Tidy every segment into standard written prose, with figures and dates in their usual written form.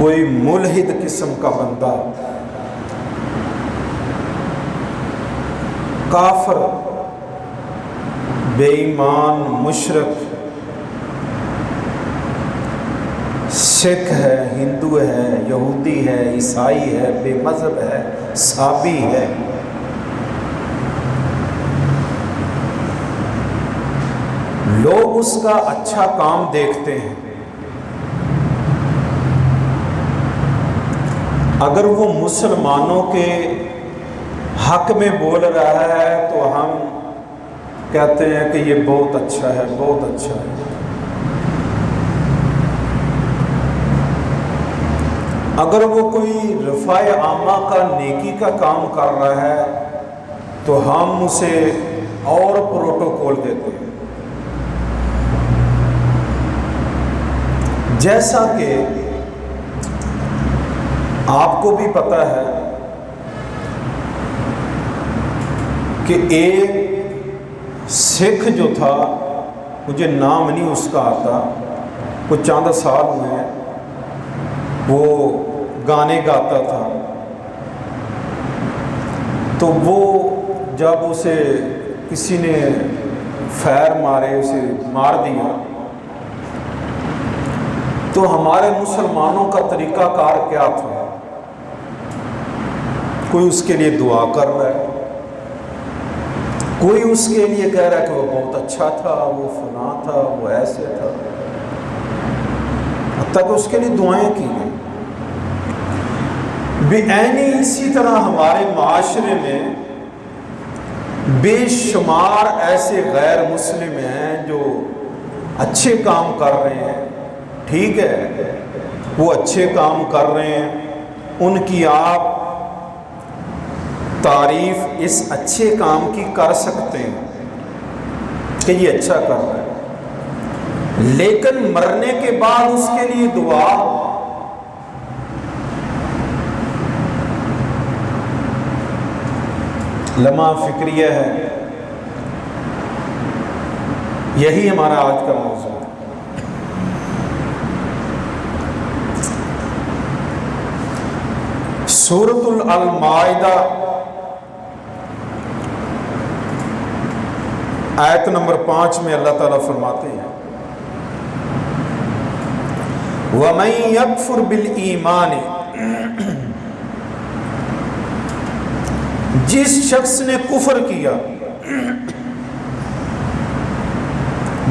کوئی ملحد قسم کا بندہ، کافر، بے ایمان، مشرک، سکھ ہے، ہندو ہے، یہودی ہے، عیسائی ہے، بے مذہب ہے، صابی ہے، لوگ اس کا اچھا کام دیکھتے ہیں، اگر وہ مسلمانوں کے حق میں بول رہا ہے تو ہم کہتے ہیں کہ یہ بہت اچھا ہے، بہت اچھا ہے۔ اگر وہ کوئی رفع عامہ کا، نیکی کا کام کر رہا ہے تو ہم اسے اور پروٹوکول دیتے ہیں۔ جیسا کہ آپ کو بھی پتہ ہے کہ ایک سکھ جو تھا، مجھے نام نہیں اس کا آتا، کچھ چند سال ہوئے ہیں، وہ گانے گاتا تھا، تو وہ جب اسے کسی نے فیر مارے، اسے مار دیا، تو ہمارے مسلمانوں کا طریقہ کار کیا تھا؟ کوئی اس کے لیے دعا کر رہا ہے، کوئی اس کے لیے کہہ رہا ہے کہ وہ بہت اچھا تھا، وہ فلاں تھا، وہ ایسے تھا، حتیٰ کہ اس کے لیے دعائیں کی گئی۔ بعینی اسی طرح ہمارے معاشرے میں بے شمار ایسے غیر مسلم ہیں جو اچھے کام کر رہے ہیں، ٹھیک ہے، وہ اچھے کام کر رہے ہیں، ان کی آپ تعریف اس اچھے کام کی کر سکتے ہیں کہ یہ اچھا کر رہا ہے، لیکن مرنے کے بعد اس کے لیے دعا، لمحہ فکریہ ہے۔ یہی ہمارا آج کا موضوع ہے۔ سورۃ المائدہ آیت نمبر 5 میں اللہ تعالیٰ فرماتے ہیں، وَمَن يَكْفُرْ بِالْإِيمَانِ، جس شخص نے کفر کیا،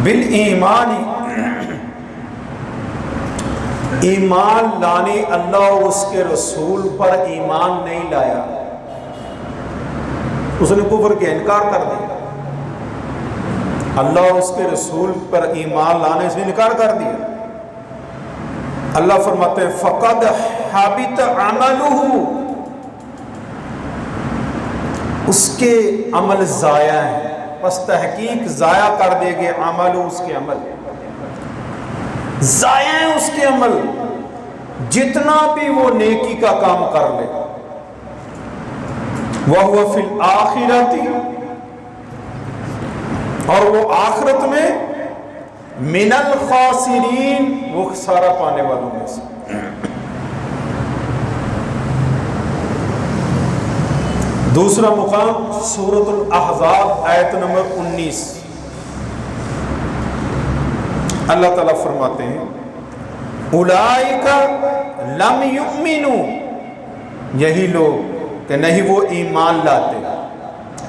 بالایمان، ایمان لانے اللہ اور اس کے رسول پر ایمان نہیں لایا، اس نے کفر کیا، انکار کر دیا، اللہ اور اس کے رسول پر ایمان لانے سے انکار کر دیا، اللہ فرماتے ہیں فقد حبط عملہ، اس کے عمل ضائع ہیں، پس تحقیق ضائع کر دے گے، عمل اس کے عمل ضائع ہیں، اس کے عمل جتنا بھی وہ نیکی کا کام کر لے، وَهُوَ فِي الْآخِرَةِ، اور وہ آخرت میں من الخاسرین، وہ خسارہ پانے والوں میں سے۔ دوسرا مقام سورۃ الاحزاب آیت نمبر 19، اللہ تعالیٰ فرماتے ہیں اولئک لم یؤمنوا، یہی لوگ کہ نہیں وہ ایمان لاتے،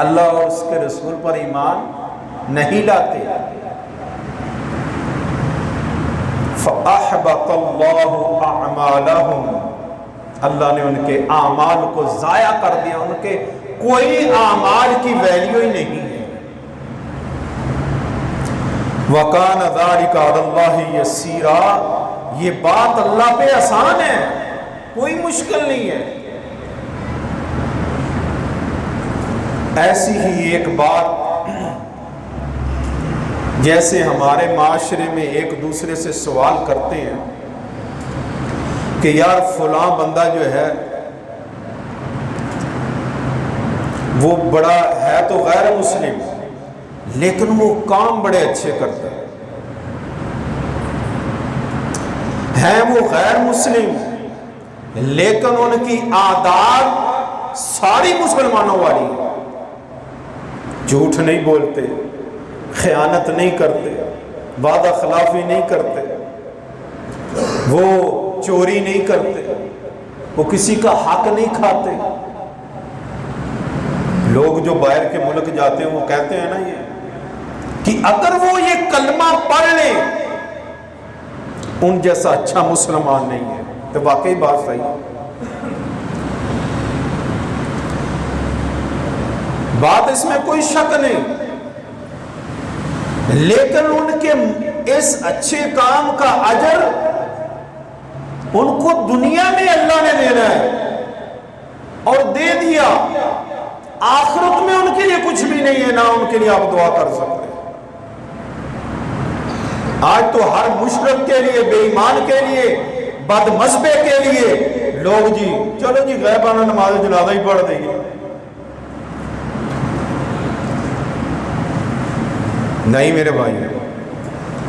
اللہ اور اس کے رسول پر ایمان نہیں لاتے، فَأَحْبَطَ اللَّهُ أَعْمَالَهُمْ، اللہ نے ان کے اعمال کو ضائع کر دیا، ان کے کوئی اعمال کی ویلیو ہی نہیں ہے۔ وَكَانَ ذَلِكَ عَلَى اللَّهِ يَسِيرًا، یہ بات اللہ پہ آسان ہے، کوئی مشکل نہیں ہے۔ ایسی ہی ایک بات جیسے ہمارے معاشرے میں ایک دوسرے سے سوال کرتے ہیں کہ یار فلاں بندہ جو ہے وہ بڑا ہے تو غیر مسلم لیکن وہ کام بڑے اچھے کرتا ہے وہ غیر مسلم لیکن ان کی عادات ساری مسلمانوں والی ہیں۔ جھوٹ نہیں بولتے، خیانت نہیں کرتے، وعدہ خلافی نہیں کرتے، وہ چوری نہیں کرتے، وہ کسی کا حق نہیں کھاتے۔ لوگ جو باہر کے ملک جاتے ہیں وہ کہتے ہیں نا یہ کہ اگر وہ یہ کلمہ پڑھ لیں ان جیسا اچھا مسلمان نہیں ہے، تو واقعی بات صحیح ہے۔ بات اس میں کوئی شک نہیں، لیکن ان کے اس اچھے کام کا اجر ان کو دنیا میں اللہ نے دینا ہے اور دے دیا، آخرت میں ان کے لیے کچھ بھی نہیں ہے، نہ ان کے لیے آپ دعا کر سکتے۔ آج تو ہر مشرک کے لیے، بے ایمان کے لیے، بد مذہبے کے لیے لوگ جی چلو جی غیبانہ نماز جنازہ ہی پڑھ دیں گے۔ نہیں میرے بھائی،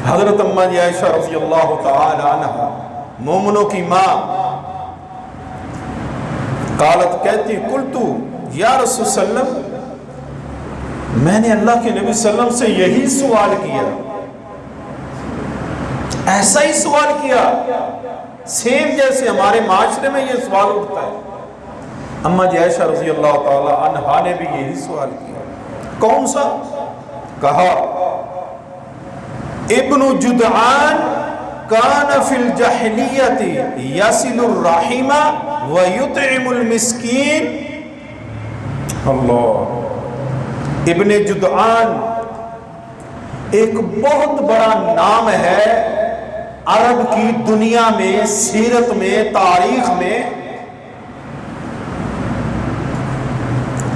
حضرت اماں جی عائشہ رضی اللہ تعالی عنہ مومنوں کی ماں قالت کہتی قلتو یا رسول صلی اللہ علیہ وسلم، میں نے اللہ کے نبی صلی اللہ علیہ وسلم سے یہی سوال کیا، ایسا ہی سوال کیا، سیم جیسے ہمارے معاشرے میں یہ سوال اٹھتا ہے۔ اماں جی عائشہ رضی اللہ تعالی عنہا نے بھی یہی سوال کیا۔ کون سا؟ کہا ابن جدعان کان فی الجاہلیت یصل الرحم ویطعم المسکین۔ اللہ، ابن جدعان ایک بہت بڑا نام ہے عرب کی دنیا میں، سیرت میں، تاریخ میں،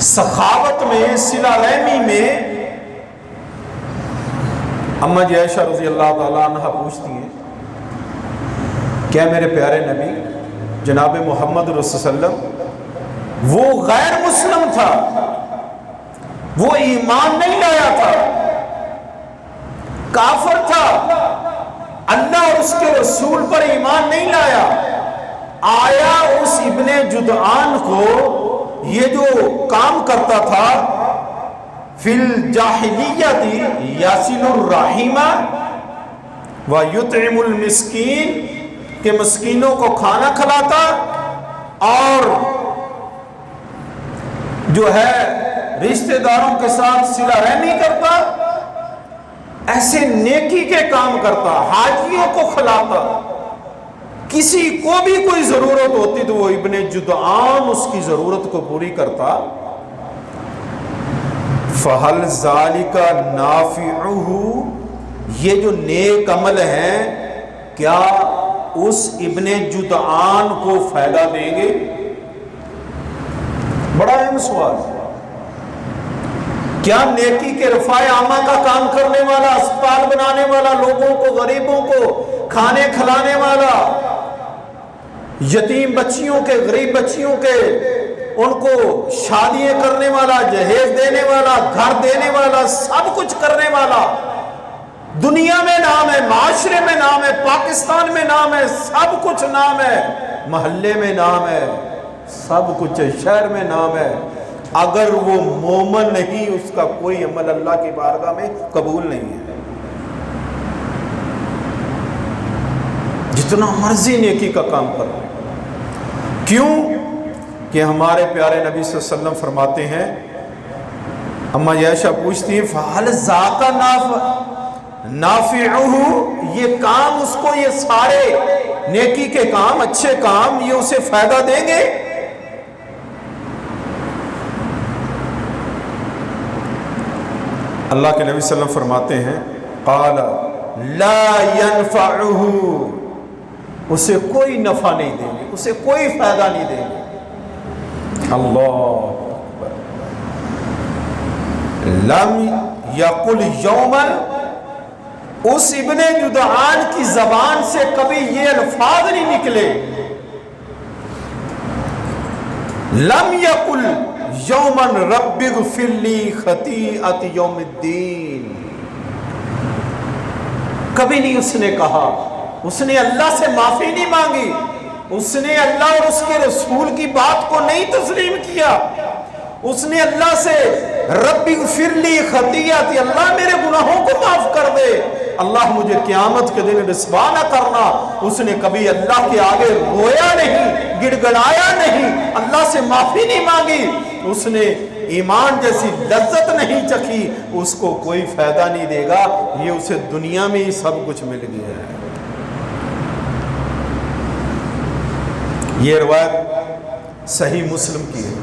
سخاوت میں، صلہ رحمی میں۔ اماں جی عائشہ رضی اللہ تعالیٰ عنہ پوچھتی ہیں کیا میرے پیارے نبی جناب محمد رسول اللہ علیہ وسلم وہ غیر مسلم تھا، وہ ایمان نہیں لایا تھا، کافر تھا، اللہ اور اس کے رسول پر ایمان نہیں لایا، آیا اس ابن جدعان کو یہ جو کام کرتا تھا فی الجاہلیت یصل الرحم ویطعم المسکین، کہ مسکینوں کو کھانا کھلاتا اور جو ہے رشتہ داروں کے ساتھ صلہ رحمی کرتا، ایسے نیکی کے کام کرتا، حاجیوں کو کھلاتا، کسی کو بھی کوئی ضرورت ہوتی تو وہ ابن جدعان اس کی ضرورت کو پوری کرتا۔ فَهَلْ ذَلِكَ نَافِعُهُ، یہ جو نیک عمل ہیں کیا اس ابن جدعان کو فائدہ دیں گے؟ بڑا اہم سوال۔ کیا نیکی کے رفع عامہ کا کام کرنے والا، اسپتال بنانے والا، لوگوں کو، غریبوں کو کھانے کھلانے والا، یتیم بچیوں کے، غریب بچیوں کے ان کو شادیاں کرنے والا، جہیز دینے والا، گھر دینے والا، سب کچھ کرنے والا، دنیا میں نام ہے، معاشرے میں نام ہے، پاکستان میں نام ہے، سب کچھ نام ہے، محلے میں نام ہے، سب کچھ ہے، شہر میں نام ہے، اگر وہ مومن نہیں اس کا کوئی عمل اللہ کی بارگاہ میں قبول نہیں ہے۔ جتنا مرضی نیکی کا کام کر لیں، کیوں کہ ہمارے پیارے نبی صلی اللہ علیہ وسلم فرماتے ہیں، اماں عائشہ پوچھتی ہیں فَهَلْ ذَاقَ نافعُهُ، یہ کام اس کو، یہ سارے نیکی کے کام، اچھے کام، یہ اسے فائدہ دیں گے؟ اللہ کے نبی صلی اللہ علیہ وسلم فرماتے ہیں قال لا ينفعه، اسے کوئی نفع نہیں دیں گے، اسے کوئی فائدہ نہیں دیں گے۔ اللہ اکبر۔ لم یقل یوما، اس ابن جدعان کی زبان سے کبھی یہ الفاظ نہیں نکلے، لم یقل یوما رب اغفر لی خطیئت یوم الدین، کبھی نہیں اس نے کہا، اس نے اللہ سے معافی نہیں مانگی اس نے اللہ اور اس کے رسول کی بات کو نہیں تسلیم کیا، اس نے اللہ سے ربی اغفر لی خطیئتی، اللہ میرے گناہوں کو معاف کر دے، اللہ مجھے قیامت کے دن رسوا نہ کرنا، اس نے کبھی اللہ کے آگے رویا نہیں، گڑ گڑایا نہیں، اللہ سے معافی نہیں مانگی، اس نے ایمان جیسی لذت نہیں چکھی، اس کو کوئی فائدہ نہیں دے گا، یہ اسے دنیا میں ہی سب کچھ مل گیا ہے۔ یہ روایت صحیح مسلم کی ہے۔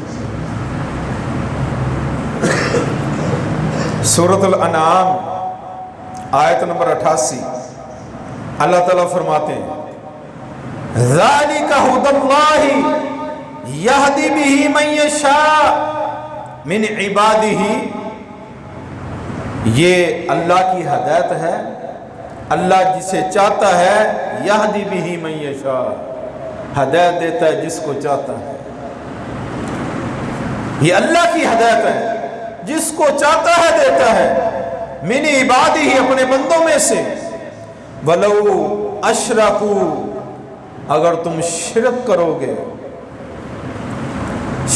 سورۃ الانعام آیت نمبر 88 اللہ تعالیٰ فرماتے ہیں ذَلِكَ هُدَى اللَّهِ يَهْدِي بِهِ مَن يَشَاءُ مِنْ عِبَادِهِ، یہ اللہ کی ہدایت ہے، اللہ جسے چاہتا ہے يَهْدِي بِهِ مَن يَشَاءُ، ہدایت دیتا ہے جس کو چاہتا ہے، یہ اللہ کی ہدایت ہے، جس کو چاہتا ہے دیتا ہے، من عبادی ہی اپنے بندوں میں سے، وَلَوْ أَشْرَكُوا، اگر تم شرک کرو گے،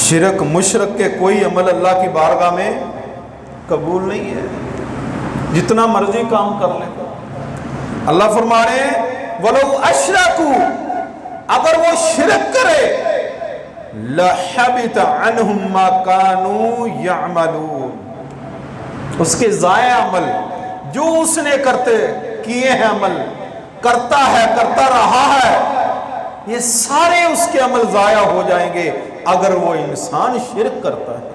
شرک مشرک کے کوئی عمل اللہ کی بارگاہ میں قبول نہیں ہے، جتنا مرضی کام کر لیں۔ اللہ فرما رہے ہیں وَلَوْ أَشْرَكُوا، اگر وہ شرک کرے لَحَبِطَ عَنْهُمْ مَا كَانُوا يَعْمَلُونَ، اس کے ضائع عمل جو اس نے کیے ہیں، عمل کرتا ہے، کرتا رہا ہے، یہ سارے اس کے عمل ضائع ہو جائیں گے اگر وہ انسان شرک کرتا ہے۔